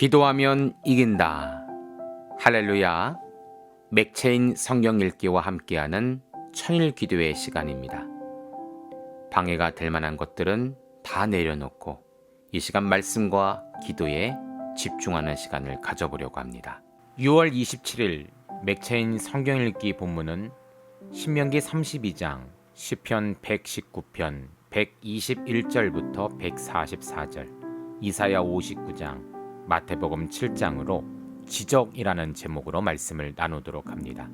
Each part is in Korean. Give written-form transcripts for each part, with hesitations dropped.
기도하면 이긴다. 할렐루야. 맥체인 성경 읽기와 함께하는 천일 기도의 시간입니다. 방해가 될 만한 것들은 다 내려놓고 이 시간 말씀과 기도에 집중하는 시간을 가져보려고 합니다. 6월 27일 맥체인 성경 읽기 본문은 신명기 32장, 시편 119편 121절부터 144절, 이사야 59장, 마태복음 7장으로 지적이라는 제목으로 말씀을 나누도록 합니다.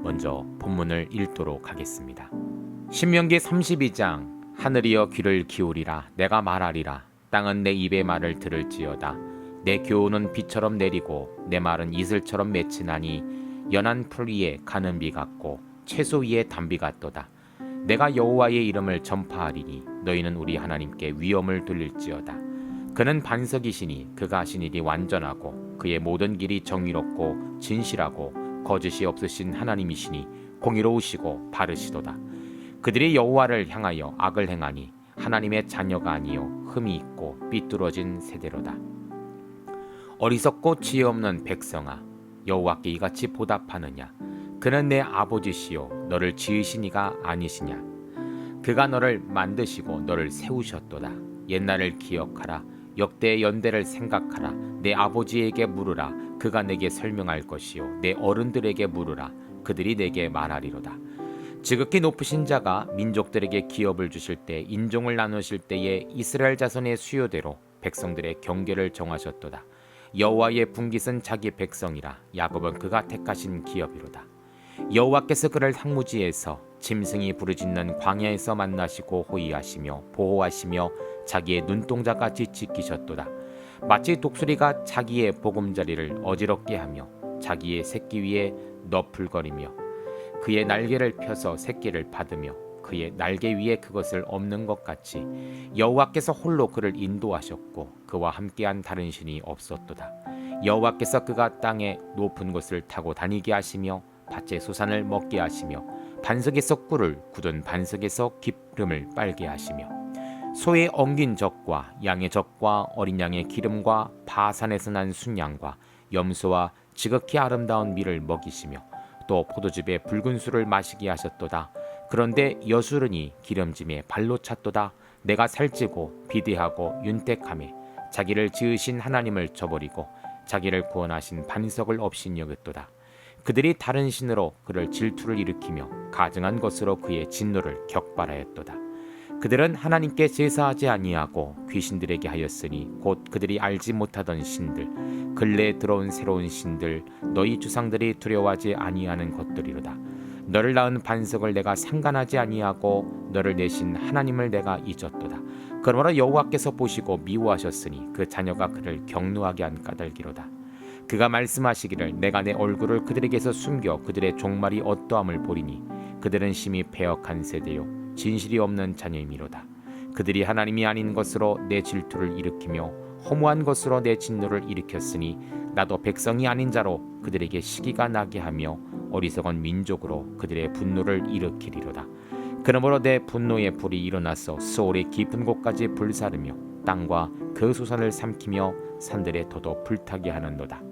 먼저 본문을 읽도록 하겠습니다. 신명기 32장. 하늘이여 귀를 기울이라. 내가 말하리라. 땅은 내 입의 말을 들을지어다. 내 교훈은 비처럼 내리고 내 말은 이슬처럼 맺히나니 연한 풀 위에 가는 비 같고 채소 위에 단비 같도다. 내가 여호와의 이름을 전파하리니 너희는 우리 하나님께 위엄을 돌릴지어다. 그는 반석이시니 그가 하신 일이 완전하고 그의 모든 길이 정의롭고 진실하고 거짓이 없으신 하나님이시니 공의로우시고 바르시도다. 그들이 여호와를 향하여 악을 행하니 하나님의 자녀가 아니요 흠이 있고 삐뚤어진 세대로다. 어리석고 지혜 없는 백성아, 여호와께 이같이 보답하느냐? 그는 내 아버지시요 너를 지으신 이가 아니시냐? 그가 너를 만드시고 너를 세우셨도다. 옛날을 기억하라. 역대의 연대를 생각하라. 내 아버지에게 물으라. 그가 내게 설명할 것이요 내 어른들에게 물으라. 그들이 내게 말하리로다. 지극히 높으신 자가 민족들에게 기업을 주실 때 인종을 나누실 때에 이스라엘 자손의 수요대로 백성들의 경계를 정하셨도다. 여호와의 분깃은 자기 백성이라. 야곱은 그가 택하신 기업이로다. 여호와께서 그를 상무지에서 짐승이 부르짖는 광야에서 만나시고 호위하시며 보호하시며 자기의 눈동자같이 지키셨도다. 마치 독수리가 자기의 보금자리를 어지럽게 하며 자기의 새끼 위에 너풀거리며 그의 날개를 펴서 새끼를 받으며 그의 날개 위에 그것을 엎는 것 같이 여호와께서 홀로 그를 인도하셨고 그와 함께한 다른 신이 없었도다. 여호와께서 그가 땅의 높은 곳을 타고 다니게 하시며 밭의 소산을 먹게 하시며 반석에서 꿀을 굳은 반석에서 기름을 빨게 하시며 소의 엉긴 젖과 양의 젖과 어린 양의 기름과 바산에서 난 순양과 염소와 지극히 아름다운 밀을 먹이시며 또 포도즙의 붉은 술을 마시게 하셨도다. 그런데 여수르니 기름짐에 발로 찼도다. 내가 살찌고 비대하고 윤택함에 자기를 지으신 하나님을 저버리고 자기를 구원하신 반석을 없인 여겼도다. 그들이 다른 신으로 그를 질투를 일으키며 가증한 것으로 그의 진노를 격발하였도다. 그들은 하나님께 제사하지 아니하고 귀신들에게 하였으니 곧 그들이 알지 못하던 신들, 근래에 들어온 새로운 신들, 너희 주상들이 두려워하지 아니하는 것들이로다. 너를 낳은 반석을 내가 상관하지 아니하고 너를 내신 하나님을 내가 잊었도다. 그러므로 여호와께서 보시고 미워하셨으니 그 자녀가 그를 경노하게 한 까닭이로다. 그가 말씀하시기를 내가 내 얼굴을 그들에게서 숨겨 그들의 종말이 어떠함을 보리니 그들은 심히 패역한 세대요 진실이 없는 자녀이미로다. 그들이 하나님이 아닌 것으로 내 질투를 일으키며 허무한 것으로 내 진노를 일으켰으니 나도 백성이 아닌 자로 그들에게 시기가 나게 하며 어리석은 민족으로 그들의 분노를 일으키리로다. 그러므로 내 분노의 불이 일어나서 수월의 깊은 곳까지 불사르며 땅과 그 소산을 삼키며 산들의 터도 불타게 하는도다.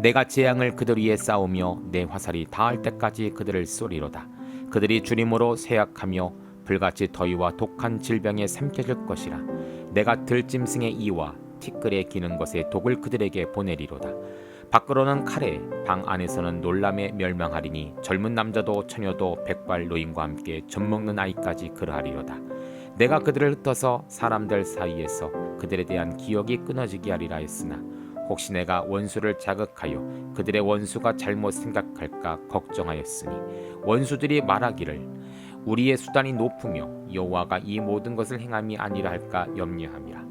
내가 재앙을 그들 위에 쌓으며 내 화살이 닿을 때까지 그들을 쏘리로다. 그들이 주림으로 쇠약하며 불같이 더위와 독한 질병에 삼켜질 것이라. 내가 들짐승의 이와 티끌에 기는 것의 독을 그들에게 보내리로다. 밖으로는 칼에 방 안에서는 놀람에 멸망하리니 젊은 남자도 처녀도 백발 노인과 함께 젖먹는 아이까지 그러하리로다. 내가 그들을 흩어서 사람들 사이에서 그들에 대한 기억이 끊어지게 하리라 했으나 혹시 내가 원수를 자극하여 그들의 원수가 잘못 생각할까 걱정하였으니 원수들이 말하기를 우리의 수단이 높으며 여호와가 이 모든 것을 행함이 아니라 할까 염려함이라.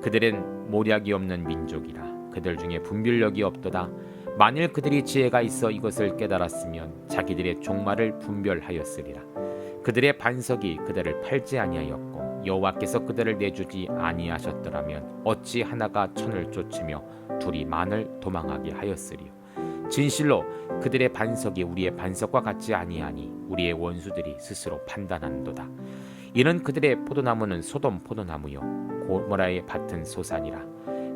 그들은 모략이 없는 민족이라. 그들 중에 분별력이 없도다. 만일 그들이 지혜가 있어 이것을 깨달았으면 자기들의 종말을 분별하였으리라. 그들의 반석이 그들을 팔지 아니하였고 여호와께서 그들을 내주지 아니하셨더라면 어찌 하나가 천을 쫓으며 둘이 만을 도망하게 하였으리요. 진실로 그들의 반석이 우리의 반석과 같지 아니하니 우리의 원수들이 스스로 판단한도다. 이는 그들의 포도나무는 소돔 포도나무요 고모라의 밭은 소산이라.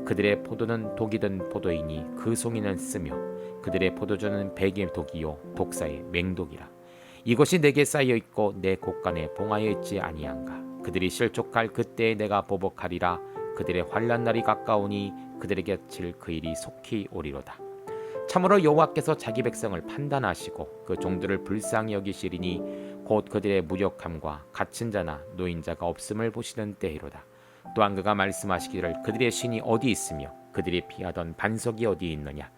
그들의 포도는 독이 든 포도이니 그 송이는 쓰며 그들의 포도주는 백의 독이요 독사의 맹독이라. 이것이 내게 쌓여 있고 내 곳간에 봉하여 있지 아니한가. 그들이 실족할 그때에 내가 보복하리라. 그들의 환난 날이 가까우니 그들에게 칠 그 일이 속히 오리로다. 참으로 여호와께서 자기 백성을 판단하시고 그 종들을 불쌍히 여기시리니 곧 그들의 무력함과 갇힌 자나 노인자가 없음을 보시는 때이로다. 또한 그가 말씀하시기를 그들의 신이 어디 있으며 그들이 피하던 반석이 어디 있느냐.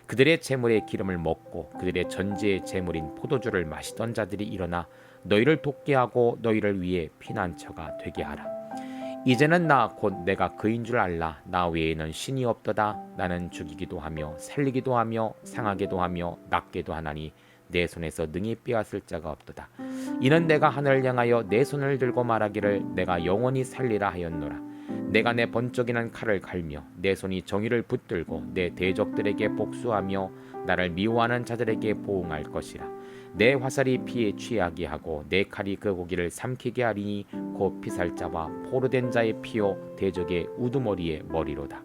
그들의 재물의 기름을 먹고 그들의 전제의 재물인 포도주를 마시던 자들이 일어나 너희를 돕게 하고 너희를 위해 피난처가 되게 하라. 이제는 나 곧 내가 그인 줄 알라. 나 외에는 신이 없도다. 나는 죽이기도 하며 살리기도 하며 상하게도 하며 낫게도 하나니 내 손에서 능히 빼앗을 자가 없도다. 이는 내가 하늘을 향하여 내 손을 들고 말하기를 내가 영원히 살리라 하였노라. 내가 내 번쩍이는 칼을 갈며 내 손이 정의를 붙들고 내 대적들에게 복수하며 나를 미워하는 자들에게 보응할 것이라. 내 화살이 피에 취하게 하고 내 칼이 그 고기를 삼키게 하리니 곧 피살자와 포로된 자의 피요 대적의 우두머리의 머리로다.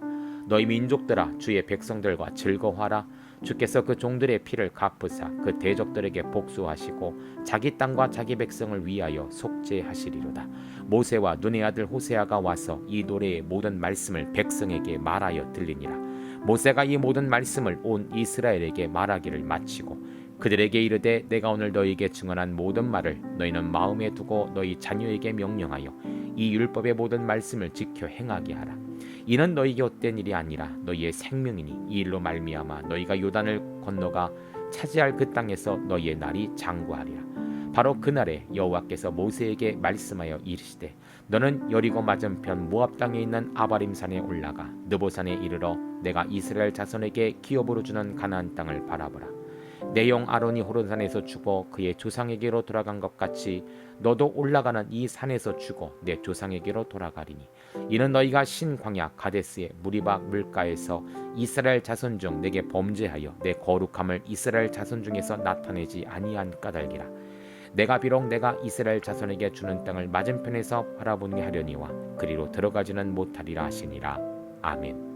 너희 민족들아 주의 백성들과 즐거워하라. 주께서 그 종들의 피를 갚으사 그 대적들에게 복수하시고 자기 땅과 자기 백성을 위하여 속죄하시리로다. 모세와 눈의 아들 호세아가 와서 이 노래의 모든 말씀을 백성에게 말하여 들리니라. 모세가 이 모든 말씀을 온 이스라엘에게 말하기를 마치고 그들에게 이르되 내가 오늘 너희에게 증언한 모든 말을 너희는 마음에 두고 너희 자녀에게 명령하여 이 율법의 모든 말씀을 지켜 행하게 하라. 이는 너희에게 헛된 일이 아니라 너희의 생명이니 이 일로 말미암아 너희가 요단을 건너가 차지할 그 땅에서 너희의 날이 장구하리라. 바로 그날에 여호와께서 모세에게 말씀하여 이르시되 너는 여리고 맞은편 모압 땅에 있는 아바림 산에 올라가 느보산에 이르러 내가 이스라엘 자손에게 기업으로 주는 가나안 땅을 바라보라. 내 영 아론이 호론산에서 죽어 그의 조상에게로 돌아간 것 같이 너도 올라가는 이 산에서 죽어 내 조상에게로 돌아가리니 이는 너희가 신 광야 가데스의 무리박 물가에서 이스라엘 자손 중 내게 범죄하여 내 거룩함을 이스라엘 자손 중에서 나타내지 아니한 까닭이라. 내가 비록 내가 이스라엘 자손에게 주는 땅을 맞은편에서 바라보게 하려니와 그리로 들어가지는 못하리라 하시니라. 아멘.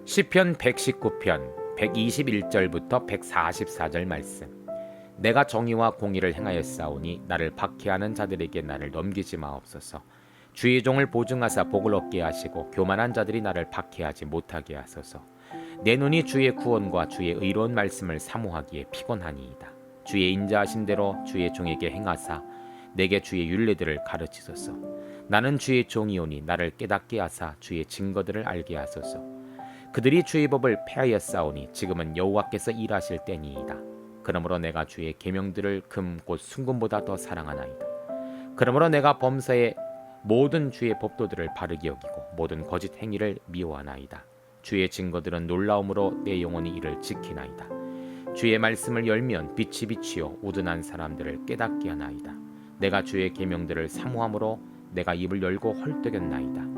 시편 119편 121절부터 144절 말씀. 내가 정의와 공의를 행하였사오니 나를 박해하는 자들에게 나를 넘기지 마옵소서. 주의 종을 보증하사 복을 얻게 하시고 교만한 자들이 나를 박해하지 못하게 하소서. 내 눈이 주의 구원과 주의 의로운 말씀을 사모하기에 피곤하니이다. 주의 인자하신 대로 주의 종에게 행하사 내게 주의 율례들을 가르치소서. 나는 주의 종이오니 나를 깨닫게 하사 주의 증거들을 알게 하소서. 그들이 주의 법을 폐하였사오니 지금은 여호와께서 일하실 때니이다. 그러므로 내가 주의 계명들을 금 곧 순금보다 더 사랑하나이다. 그러므로 내가 범사의 모든 주의 법도들을 바르게 여기고 모든 거짓 행위를 미워하나이다. 주의 증거들은 놀라움으로 내 영혼이 이를 지키나이다. 주의 말씀을 열면 빛이 비치어 우둔한 사람들을 깨닫게 하나이다. 내가 주의 계명들을 사모함으로 내가 입을 열고 헐떡였나이다.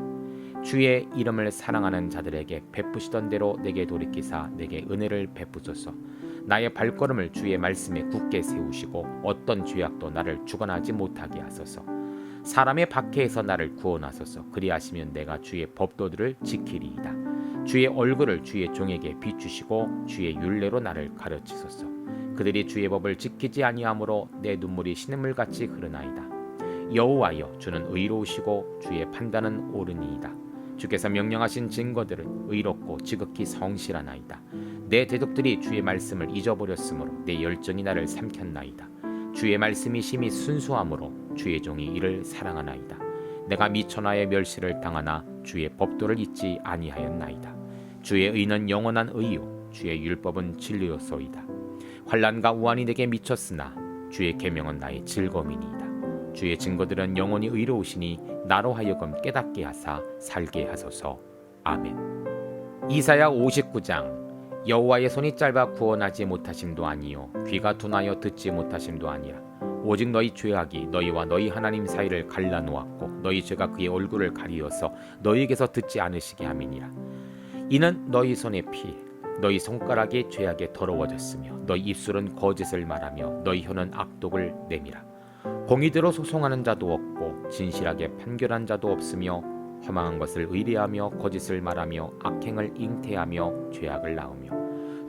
주의 이름을 사랑하는 자들에게 베푸시던 대로 내게 돌이키사 내게 은혜를 베푸소서. 나의 발걸음을 주의 말씀에 굳게 세우시고 어떤 죄악도 나를 주관하지 못하게 하소서. 사람의 박해에서 나를 구원하소서. 그리하시면 내가 주의 법도들을 지키리이다. 주의 얼굴을 주의 종에게 비추시고 주의 율례로 나를 가르치소서. 그들이 주의 법을 지키지 아니하므로 내 눈물이 시냇물같이 흐르나이다. 여호와여 주는 의로우시고 주의 판단은 옳으니이다. 주께서 명령하신 증거들은 의롭고 지극히 성실하나이다. 내 대적들이 주의 말씀을 잊어버렸으므로 내 열정이 나를 삼켰나이다. 주의 말씀이 심히 순수함으로 주의 종이 이를 사랑하나이다. 내가 미천하의 멸시를 당하나 주의 법도를 잊지 아니하였나이다. 주의 의는 영원한 의요 주의 율법은 진리로소이다. 환난과 우환이 내게 미쳤으나 주의 계명은 나의 즐거움이니이다. 주의 증거들은 영원히 의로우시니 나로 하여금 깨닫게 하사 살게 하소서. 아멘. 이사야 59장. 여호와의 손이 짧아 구원하지 못하심도 아니요 귀가 둔하여 듣지 못하심도 아니라 오직 너희 죄악이 너희와 너희 하나님 사이를 갈라놓았고 너희 죄가 그의 얼굴을 가리어서 너희에게서 듣지 않으시게 함이니라. 이는 너희 손의 피 너희 손가락이 죄악에 더러워졌으며 너희 입술은 거짓을 말하며 너희 혀는 악독을 내밀어 공의대로 소송하는 자도 없고 진실하게 판결한 자도 없으며 허망한 것을 의뢰하며 거짓을 말하며 악행을 잉태하며 죄악을 낳으며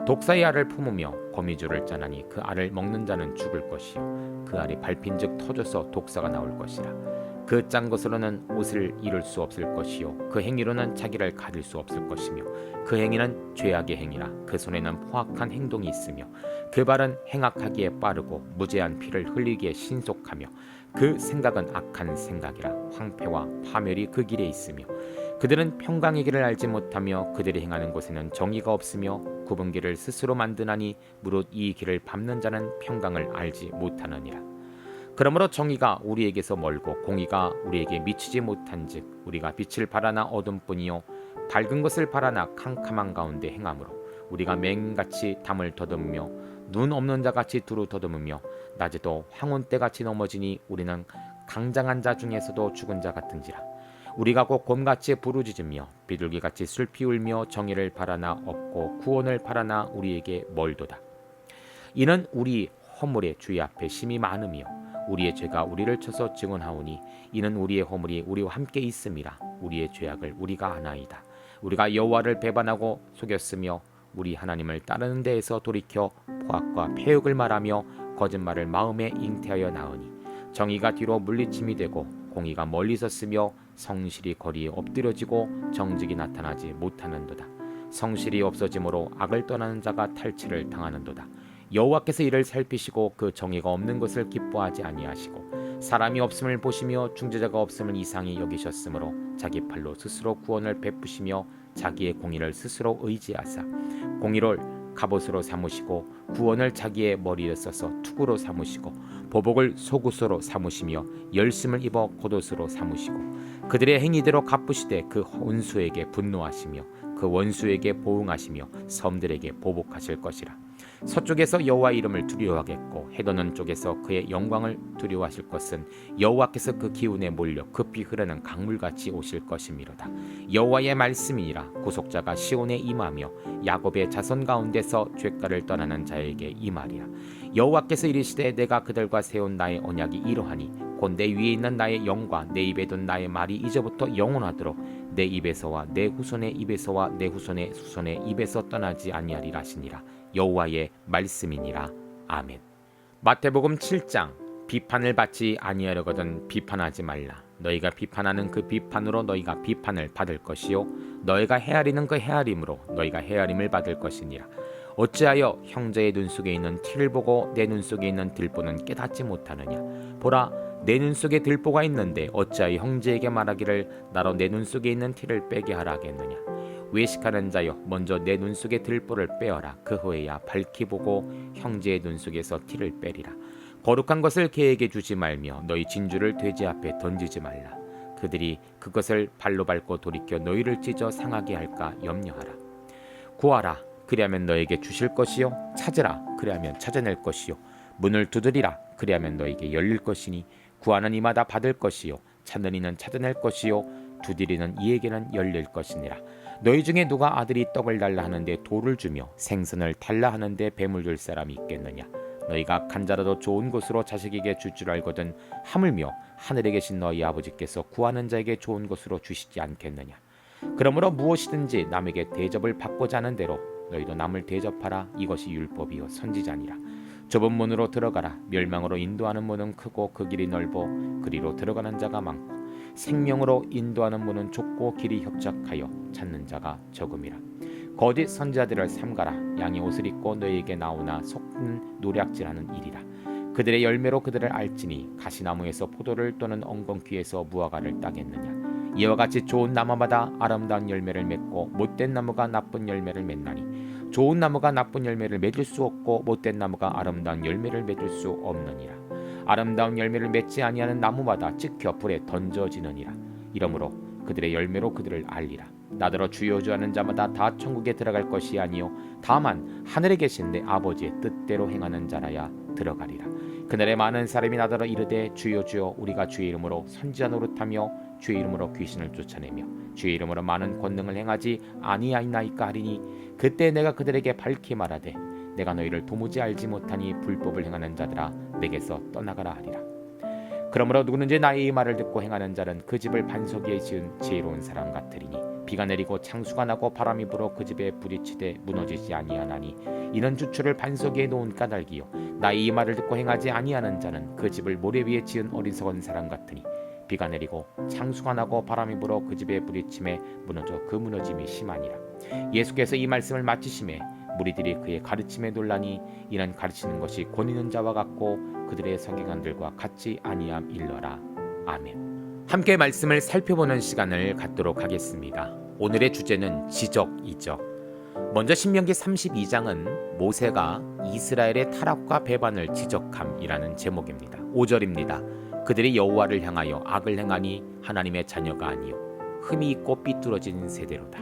독사의 알을 품으며 거미줄을 짜나니 그 알을 먹는 자는 죽을 것이요 그 알이 밟힌즉 터져서 독사가 나올 것이라. 그 짠 것으로는 옷을 이룰 수 없을 것이요 그 행위로는 자기를 가릴 수 없을 것이며 그 행위는 죄악의 행위라. 그 손에는 포악한 행동이 있으며 그 발은 행악하기에 빠르고 무죄한 피를 흘리기에 신속하며 그 생각은 악한 생각이라. 황폐와 파멸이 그 길에 있으며 그들은 평강의 길을 알지 못하며 그들이 행하는 곳에는 정의가 없으며 굽은 길을 스스로 만드나니 무릇 이 길을 밟는 자는 평강을 알지 못하느니라. 그러므로 정의가 우리에게서 멀고 공의가 우리에게 미치지 못한즉 우리가 빛을 바라나 어둠뿐이요 밝은 것을 바라나 캄캄한 가운데 행함으로 우리가 맹같이 담을 더듬으며 눈 없는 자같이 두루 더듬으며 낮에도 황혼 때같이 넘어지니 우리는 강장한 자 중에서도 죽은 자 같은지라. 우리가 곧 곰같이 부르짖으며 비둘기같이 슬피 울며 정의를 바라나 없고 구원을 바라나 우리에게 멀도다. 이는 우리 허물의 주의 앞에 심히 많으며 우리의 죄가 우리를 쳐서 증언하오니 이는 우리의 허물이 우리와 함께 있음이라. 우리의 죄악을 우리가 아나이다. 우리가 여호와를 배반하고 속였으며 우리 하나님을 따르는 데에서 돌이켜 포악과 패역을 말하며 거짓말을 마음에 잉태하여 나으니 정의가 뒤로 물리침이 되고 공의가 멀리 섰으며 성실이 거리에 엎드려지고 정직이 나타나지 못하는도다. 성실이 없어짐으로 악을 떠나는 자가 탈취를 당하는도다. 여호와께서 이를 살피시고 그 정의가 없는 것을 기뻐하지 아니하시고 사람이 없음을 보시며 중재자가 없음을 이상히 여기셨으므로 자기 팔로 스스로 구원을 베푸시며 자기의 공의를 스스로 의지하사 공의를 갑옷으로 삼으시고 구원을 자기의 머리에 써서 투구로 삼으시고 보복을 속옷으로 삼으시며 열심을 입어 겉옷으로 삼으시고 그들의 행위대로 갚으시되 그 원수에게 분노하시며 그 원수에게 보응하시며 섬들에게 보복하실 것이라. 서쪽에서 여호와 이름을 두려워하겠고 해돋는 쪽에서 그의 영광을 두려워하실 것은 여호와께서 그 기운에 몰려 급히 흐르는 강물같이 오실 것이미로다. 여호와의 말씀이니라. 구속자가 시온에 임하며 야곱의 자손 가운데서 죄가를 떠나는 자에게 임하리라. 여호와께서 이르시되 내가 그들과 세운 나의 언약이 이러하니 곧 내 위에 있는 나의 영과 내 입에 둔 나의 말이 이제부터 영원하도록 내 입에서와 내 후손의 입에서와 내 후손의 후손의 입에서 떠나지 아니하리라 하시니라. 여호와의 말씀이니라. 아멘. 마태복음 7장. 비판을 받지 아니하려거든 비판하지 말라. 너희가 비판하는 그 비판으로 너희가 비판을 받을 것이요 너희가 헤아리는 그 헤아림으로 너희가 헤아림을 받을 것이니라. 어찌하여 형제의 눈 속에 있는 티를 보고 내 눈 속에 있는 들보는 깨닫지 못하느냐. 보라, 내 눈 속에 들보가 있는데 어찌하여 형제에게 말하기를 나로 내 눈 속에 있는 티를 빼게 하라 하겠느냐. 외식하는 자여, 먼저 내 눈 속에 들보를 빼어라. 그 후에야 밝히 보고 형제의 눈 속에서 티를 빼리라. 거룩한 것을 개에게 주지 말며 너희 진주를 돼지 앞에 던지지 말라. 그들이 그것을 발로 밟고 돌이켜 너희를 찢어 상하게 할까 염려하라. 구하라, 그리하면 너에게 주실 것이요 찾으라, 그리하면 찾아낼 것이요 문을 두드리라, 그리하면 너에게 열릴 것이니 구하는 이마다 받을 것이요 찾는 이는 찾아낼 것이요 두드리는 이에게는 열릴 것이니라. 너희 중에 누가 아들이 떡을 달라 하는데 돌을 주며 생선을 달라 하는데 뱀을 줄 사람이 있겠느냐. 너희가 간자라도 좋은 것으로 자식에게 줄 줄 알거든 하물며 하늘에 계신 너희 아버지께서 구하는 자에게 좋은 것으로 주시지 않겠느냐. 그러므로 무엇이든지 남에게 대접을 받고자 하는 대로 너희도 남을 대접하라. 이것이 율법이요 선지자니라. 좁은 문으로 들어가라. 멸망으로 인도하는 문은 크고 그 길이 넓어 그리로 들어가는 자가 많고 생명으로 인도하는 문은 좁고 길이 협착하여 찾는 자가 적음이라. 거짓 선지자들을 삼가라. 양의 옷을 입고 너희에게 나오나 속는 노략질하는 일이라. 그들의 열매로 그들을 알지니 가시나무에서 포도를 또는 엉겅퀴에서 무화과를 따겠느냐. 이와 같이 좋은 나무마다 아름다운 열매를 맺고 못된 나무가 나쁜 열매를 맺나니 좋은 나무가 나쁜 열매를 맺을 수 없고 못된 나무가 아름다운 열매를 맺을 수 없느니라. 아름다운 열매를 맺지 아니하는 나무마다 찍혀 불에 던져지느니라. 이러므로 그들의 열매로 그들을 알리라. 나더러 주여 주 하는 자마다 다 천국에 들어갈 것이 아니요 다만 하늘에 계신 내 아버지의 뜻대로 행하는 자라야 들어가리라. 그날에 많은 사람이 나더러 이르되 주여 주여 우리가 주의 이름으로 선지자 노릇하며 주의 이름으로 귀신을 쫓아내며 주의 이름으로 많은 권능을 행하지 아니하나이까 하리니 그때 내가 그들에게 밝히 말하되 내가 너희를 도무지 알지 못하니 불법을 행하는 자들아 내게서 떠나가라 하리라. 그러므로 누구든지 나의 말을 듣고 행하는 자는 그 집을 반석 위에 지은 지혜로운 사람 같으리니 비가 내리고 창수가 나고 바람이 불어 그 집에 부딪히되 무너지지 아니하나니 이는 주추를 반석 위에 놓은 까닭이요 나의 이 말을 듣고 행하지 아니하는 자는 그 집을 모래 위에 지은 어리석은 사람 같으니 비가 내리고 창수가 나고 바람이 불어 그 집에 부딪힘에 무너져 그 무너짐이 심하니라. 예수께서 이 말씀을 마치심에 무리들이 그의 가르침에 놀라니 이는 가르치는 것이 권 있는 자와 같고 그들의 성경관들과 같지 아니함 일러라. 아멘. 함께 말씀을 살펴보는 시간을 갖도록 하겠습니다. 오늘의 주제는 지적이죠. 먼저 신명기 32장은 모세가 이스라엘의 타락과 배반을 지적함이라는 제목입니다. 5절입니다. 그들이 여호와를 향하여 악을 행하니 하나님의 자녀가 아니요 흠이 있고 삐뚤어진 세대로다.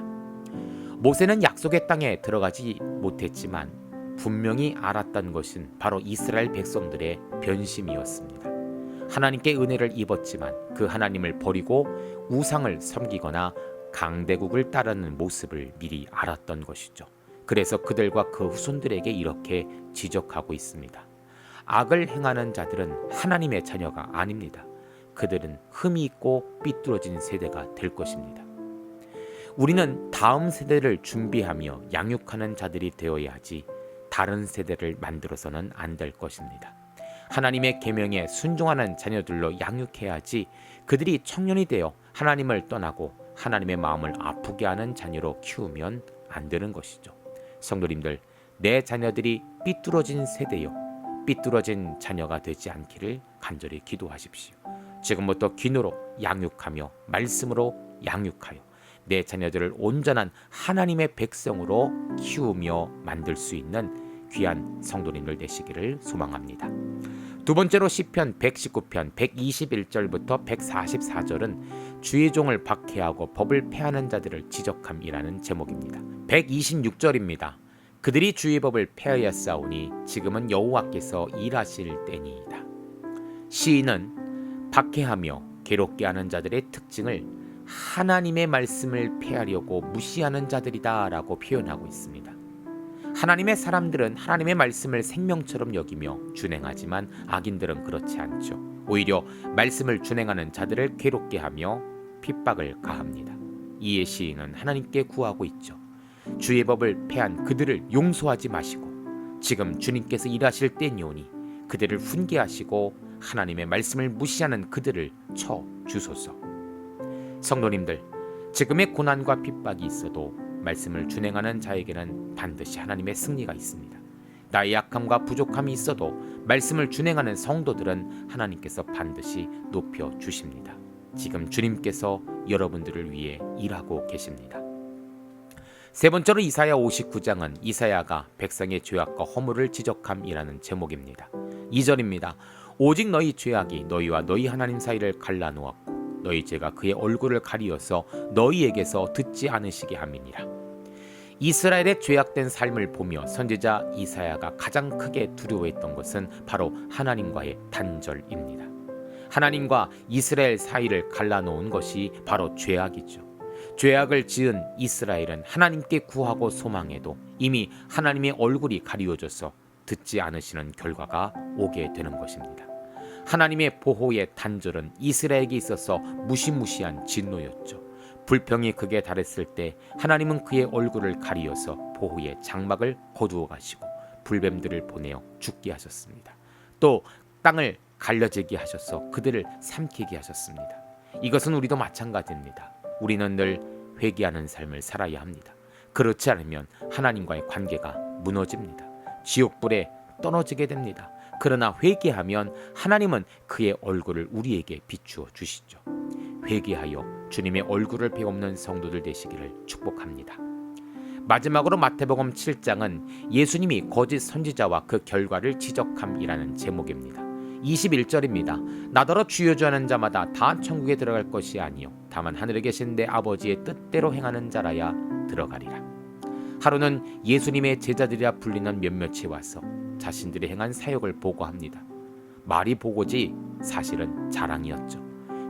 모세는 약속의 땅에 들어가지 못했지만 분명히 알았던 것은 바로 이스라엘 백성들의 변심이었습니다. 하나님께 은혜를 입었지만 그 하나님을 버리고 우상을 섬기거나 강대국을 따르는 모습을 미리 알았던 것이죠. 그래서 그들과 그 후손들에게 이렇게 지적하고 있습니다. 악을 행하는 자들은 하나님의 자녀가 아닙니다. 그들은 흠이 있고 삐뚤어진 세대가 될 것입니다. 우리는 다음 세대를 준비하며 양육하는 자들이 되어야 하지 다른 세대를 만들어서는 안 될 것입니다. 하나님의 계명에 순종하는 자녀들로 양육해야지 그들이 청년이 되어 하나님을 떠나고 하나님의 마음을 아프게 하는 자녀로 키우면 안 되는 것이죠. 성도님들, 내 자녀들이 삐뚤어진 세대요 삐뚤어진 자녀가 되지 않기를 간절히 기도하십시오. 지금부터 기도로 양육하며 말씀으로 양육하여 내 자녀들을 온전한 하나님의 백성으로 키우며 만들 수 있는 귀한 성도님들 되시기를 소망합니다. 두 번째로 시편 119편 121절부터 144절은 주의 종을 박해하고 법을 폐하는 자들을 지적함이라는 제목입니다. 126절입니다. 그들이 주의 법을 폐하였사오니 지금은 여호와께서 일하실 때니이다. 시인은 박해하며 괴롭게 하는 자들의 특징을 하나님의 말씀을 폐하려고 무시하는 자들이다 라고 표현하고 있습니다. 하나님의 사람들은 하나님의 말씀을 생명처럼 여기며 준행하지만 악인들은 그렇지 않죠. 오히려 말씀을 준행하는 자들을 괴롭게 하며 핍박을 가합니다. 이에 시인은 하나님께 구하고 있죠. 주의 법을 폐한 그들을 용서하지 마시고 지금 주님께서 일하실 때니오니 그들을 훈계하시고 하나님의 말씀을 무시하는 그들을 쳐 주소서. 성도님들, 지금의 고난과 핍박이 있어도 말씀을 준행하는 자에게는 반드시 하나님의 승리가 있습니다. 나의 약함과 부족함이 있어도 말씀을 준행하는 성도들은 하나님께서 반드시 높여 주십니다. 지금 주님께서 여러분들을 위해 일하고 계십니다. 세 번째로 이사야 59장은 이사야가 백성의 죄악과 허물을 지적함이라는 제목입니다. 2절입니다. 오직 너희 죄악이 너희와 너희 하나님 사이를 갈라놓았고 너희 죄가 그의 얼굴을 가리어서 너희에게서 듣지 않으시게 함이니라. 이스라엘의 죄악된 삶을 보며 선지자 이사야가 가장 크게 두려워했던 것은 바로 하나님과의 단절입니다. 하나님과 이스라엘 사이를 갈라놓은 것이 바로 죄악이죠. 죄악을 지은 이스라엘은 하나님께 구하고 소망해도 이미 하나님의 얼굴이 가리워져서 듣지 않으시는 결과가 오게 되는 것입니다. 하나님의 보호의 단절은 이스라엘에게 있어서 무시무시한 진노였죠. 불평이 극에 달했을 때 하나님은 그의 얼굴을 가리어서 보호의 장막을 거두어 가시고 불뱀들을 보내어 죽게 하셨습니다. 또 땅을 갈려지게 하셔서 그들을 삼키게 하셨습니다. 이것은 우리도 마찬가지입니다. 우리는 늘 회개하는 삶을 살아야 합니다. 그렇지 않으면 하나님과의 관계가 무너집니다. 지옥불에 떨어지게 됩니다. 그러나 회개하면 하나님은 그의 얼굴을 우리에게 비추어 주시죠. 회개하여 주님의 얼굴을 배없는 성도들 되시기를 축복합니다. 마지막으로 마태복음 7장은 예수님이 거짓 선지자와 그 결과를 지적함이라는 제목입니다. 21절입니다. 나더러 주여 주여 하는 자마다 다 천국에 들어갈 것이 아니요 다만 하늘에 계신 내 아버지의 뜻대로 행하는 자라야 들어가리라. 하루는 예수님의 제자들이라 불리는 몇몇이 와서 자신들이 행한 사역을 보고합니다. 말이 보고지 사실은 자랑이었죠.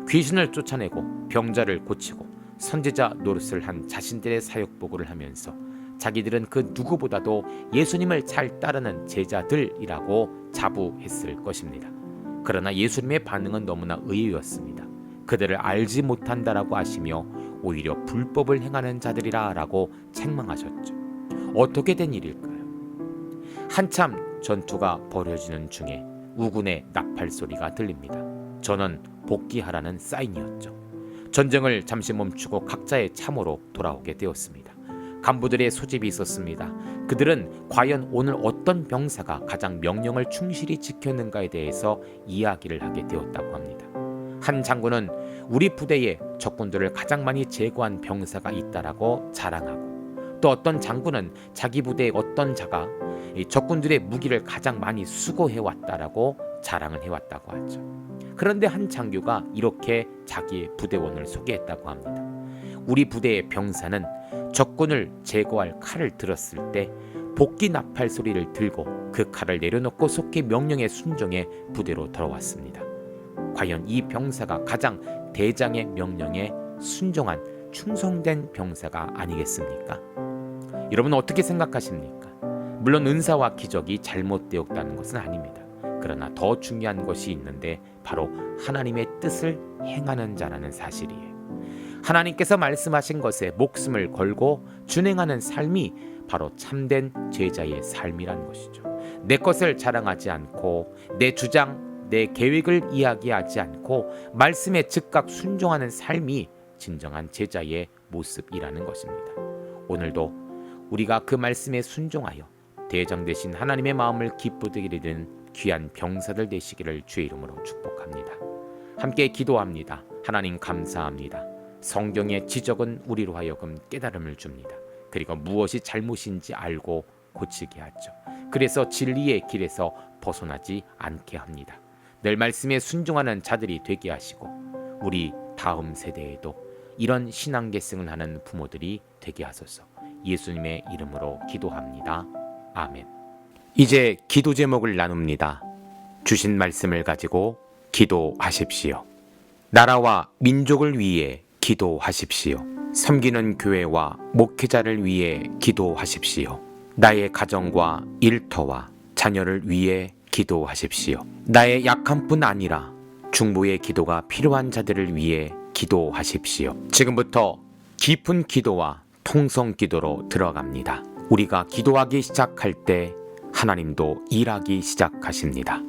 귀신을 쫓아내고 병자를 고치고 선지자 노릇을 한 자신들의 사역 보고를 하면서 자기들은 그 누구보다도 예수님을 잘 따르는 제자들이라고 자부했을 것입니다. 그러나 예수님의 반응은 너무나 의외였습니다. 그들을 알지 못한다라고 하시며 오히려 불법을 행하는 자들이라 라고 책망하셨죠. 어떻게 된 일일까요? 한참 전투가 벌어지는 중에 우군의 나팔 소리가 들립니다. 저는 복귀하라는 사인이었죠. 전쟁을 잠시 멈추고 각자의 참호로 돌아오게 되었습니다. 간부들의 소집이 있었습니다. 그들은 과연 오늘 어떤 병사가 가장 명령을 충실히 지켰는가에 대해서 이야기를 하게 되었다고 합니다. 한 장군은 우리 부대에 적군들을 가장 많이 제거한 병사가 있다라고 자랑하고, 또 어떤 장군은 자기 부대의 어떤 자가 적군들의 무기를 가장 많이 수거해왔다라고 자랑을 해왔다고 하죠. 그런데 한 장교가 이렇게 자기의 부대원을 소개했다고 합니다. 우리 부대의 병사는 적군을 제거할 칼을 들었을 때 복귀 나팔 소리를 들고 그 칼을 내려놓고 속히 명령에 순종해 부대로 돌아왔습니다. 과연 이 병사가 가장 대장의 명령에 순종한 충성된 병사가 아니겠습니까? 여러분 어떻게 생각하십니까? 물론 은사와 기적이 잘못되었다는 것은 아닙니다. 그러나 더 중요한 것이 있는데 바로 하나님의 뜻을 행하는 자라는 사실이에요. 하나님께서 말씀하신 것에 목숨을 걸고 준행하는 삶이 바로 참된 제자의 삶이라는 것이죠. 내 것을 자랑하지 않고 내 주장, 내 계획을 이야기하지 않고 말씀에 즉각 순종하는 삶이 진정한 제자의 모습이라는 것입니다. 오늘도 우리가 그 말씀에 순종하여 대장 되신 하나님의 마음을 기쁘게 이루는 귀한 병사들 되시기를 주의 이름으로 축복합니다. 함께 기도합니다. 하나님 감사합니다. 성경의 지적은 우리로 하여금 깨달음을 줍니다. 그리고 무엇이 잘못인지 알고 고치게 하죠. 그래서 진리의 길에서 벗어나지 않게 합니다. 늘 말씀에 순종하는 자들이 되게 하시고 우리 다음 세대에도 이런 신앙 계승을 하는 부모들이 되게 하소서. 예수님의 이름으로 기도합니다. 아멘. 이제 기도 제목을 나눕니다. 주신 말씀을 가지고 기도하십시오. 나라와 민족을 위해 기도하십시오. 섬기는 교회와 목회자를 위해 기도하십시오. 나의 가정과 일터와 자녀를 위해 기도하십시오. 나의 약함뿐 아니라 중보의 기도가 필요한 자들을 위해 기도하십시오. 지금부터 깊은 기도와 통성 기도로 들어갑니다. 우리가 기도하기 시작할 때 하나님도 일하기 시작하십니다.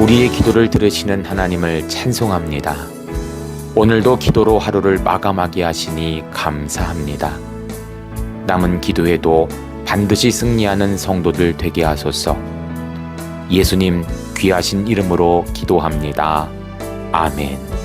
우리의 기도를 들으시는 하나님을 찬송합니다. 오늘도 기도로 하루를 마감하게 하시니 감사합니다. 남은 기도에도 반드시 승리하는 성도들 되게 하소서. 예수님 귀하신 이름으로 기도합니다. 아멘.